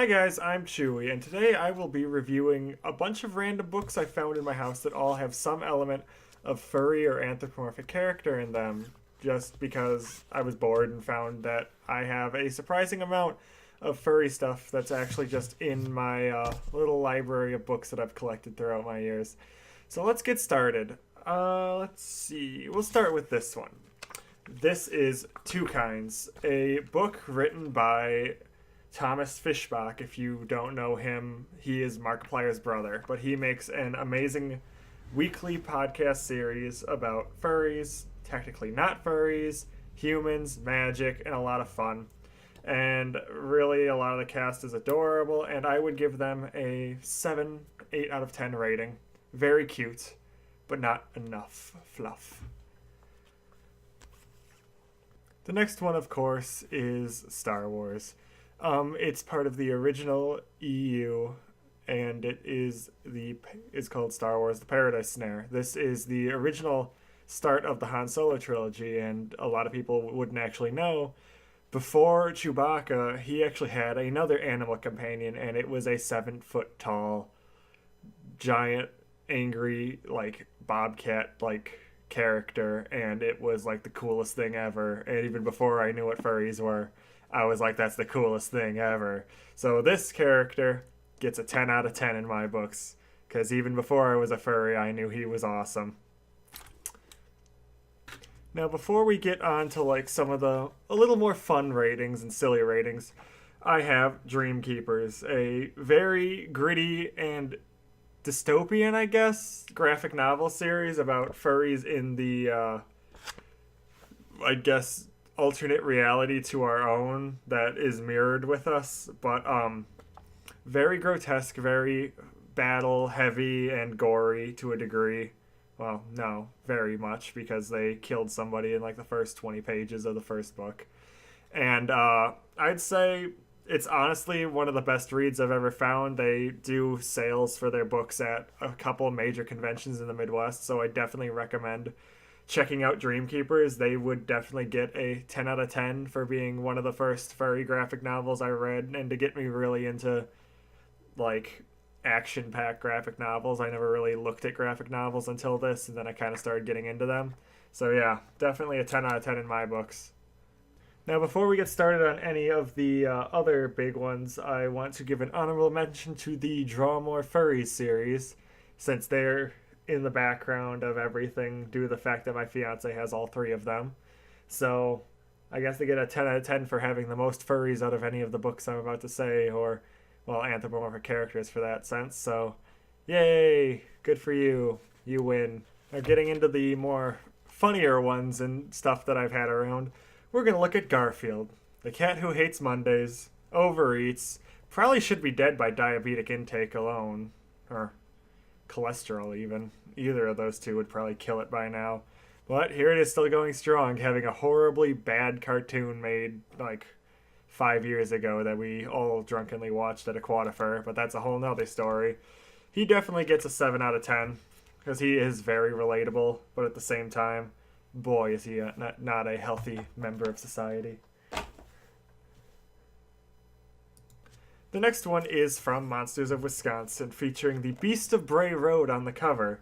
Hi guys, I'm Chewy, and today I will be reviewing a bunch of random books I found in my house that all have some element of furry or anthropomorphic character in them, just because I was bored and found that I have a surprising amount of furry stuff that's actually just in my little library of books that I've collected throughout my years. So let's get started. Let's see, we'll start with this one. This is Two Kinds, a book written by Thomas Fishbach. If you don't know him, he is Markiplier's brother, but he makes an amazing weekly podcast series about furries, technically not furries, humans, magic, and a lot of fun. And really, a lot of the cast is adorable, and I would give them a 7, 8 out of 10 rating. Very cute, but not enough fluff. The next one, of course, is Star Wars. It's part of the original EU, and it is called Star Wars: The Paradise Snare. This is the original start of the Han Solo trilogy, and a lot of people wouldn't actually know. Before Chewbacca, he actually had another animal companion, and it was a 7-foot tall, giant, angry, bobcat character, and it was the coolest thing ever. And even before I knew what furries were, I was like, that's the coolest thing ever. So this character gets a 10 out of 10 in my books, because even before I was a furry, I knew he was awesome. Now, before we get on to some of the a little more fun ratings and silly ratings, I have Dreamkeepers, a very gritty and dystopian, I guess, graphic novel series about furries in the, alternate reality to our own that is mirrored with us, but very grotesque, very battle heavy and gory to a degree. Well, no, very much, because they killed somebody in the first 20 pages of the first book. And I'd say it's honestly one of the best reads I've ever found. They do sales for their books at a couple major conventions in the Midwest, so I definitely recommend checking out Dreamkeepers. They would definitely get a 10 out of 10 for being one of the first furry graphic novels I read, and to get me really into action-packed graphic novels. I never really looked at graphic novels until this, and then I kind of started getting into them. So yeah, definitely a 10 out of 10 in my books. Now, before we get started on any of the other big ones, I want to give an honorable mention to the Draw More Furries series, since they're in the background of everything due to the fact that my fiance has all 3 of them. So I guess they get a 10 out of 10 for having the most furries out of any of the books I'm about to say, or, well, anthropomorphic characters for that sense. So yay, good for you. You win. Now, getting into the more funnier ones and stuff that I've had around, we're going to look at Garfield, the cat who hates Mondays, overeats, probably should be dead by diabetic intake alone, or cholesterol even. Either of those two would probably kill it by now. But here it is, still going strong, having a horribly bad cartoon made 5 years ago that we all drunkenly watched at Aquatifer, but that's a whole nother story. He definitely gets a 7 out of 10, because he is very relatable, but at the same time, boy, is he not a healthy member of society. The next one is from Monsters of Wisconsin, featuring the Beast of Bray Road on the cover.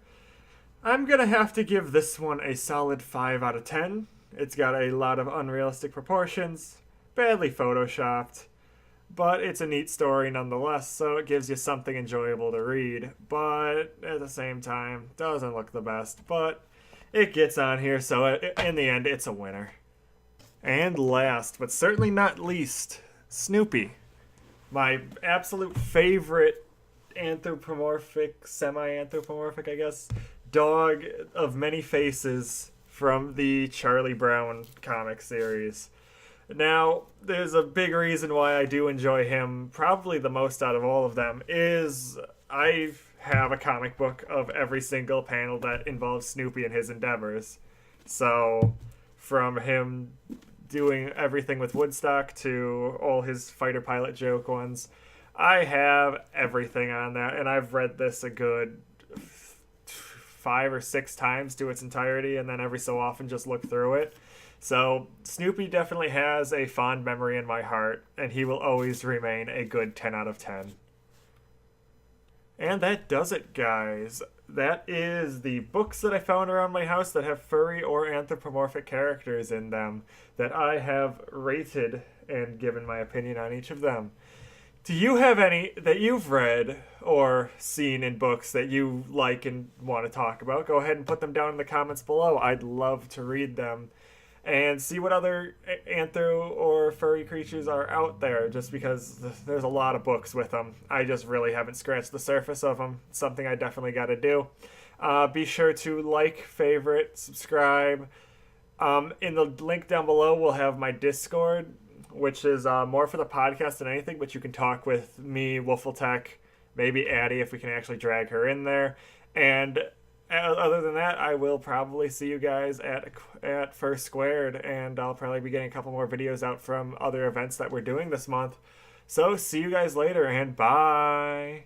I'm gonna have to give this one a solid 5 out of 10. It's got a lot of unrealistic proportions, badly photoshopped, but it's a neat story nonetheless, so it gives you something enjoyable to read, but at the same time, doesn't look the best, but it gets on here, so in the end, it's a winner. And last, but certainly not least, Snoopy. My absolute favorite anthropomorphic, semi-anthropomorphic, I guess, dog of many faces from the Charlie Brown comic series. Now, there's a big reason why I do enjoy him, probably the most out of all of them, is I have a comic book of every single panel that involves Snoopy and his endeavors. So, from him doing everything with Woodstock to all his fighter pilot joke ones, I have everything on that, and I've read this a good 5 or 6 times to its entirety, and then every so often just look through it. So Snoopy definitely has a fond memory in my heart, and he will always remain a good 10 out of 10. And that does it, guys. That is the books that I found around my house that have furry or anthropomorphic characters in them that I have rated and given my opinion on each of them. Do you have any that you've read or seen in books that you like and want to talk about? Go ahead and put them down in the comments below. I'd love to read them and see what other anthro or furry creatures are out there, just because there's a lot of books with them. I just really haven't scratched the surface of them. Something I definitely got to do. Be sure to like, favorite, subscribe. In the link down below, we'll have my Discord, which is more for the podcast than anything, but you can talk with me, Wolfletech, maybe Addie if we can actually drag her in there. And other than that, I will probably see you guys at First Squared, and I'll probably be getting a couple more videos out from other events that we're doing this month. So see you guys later, and bye!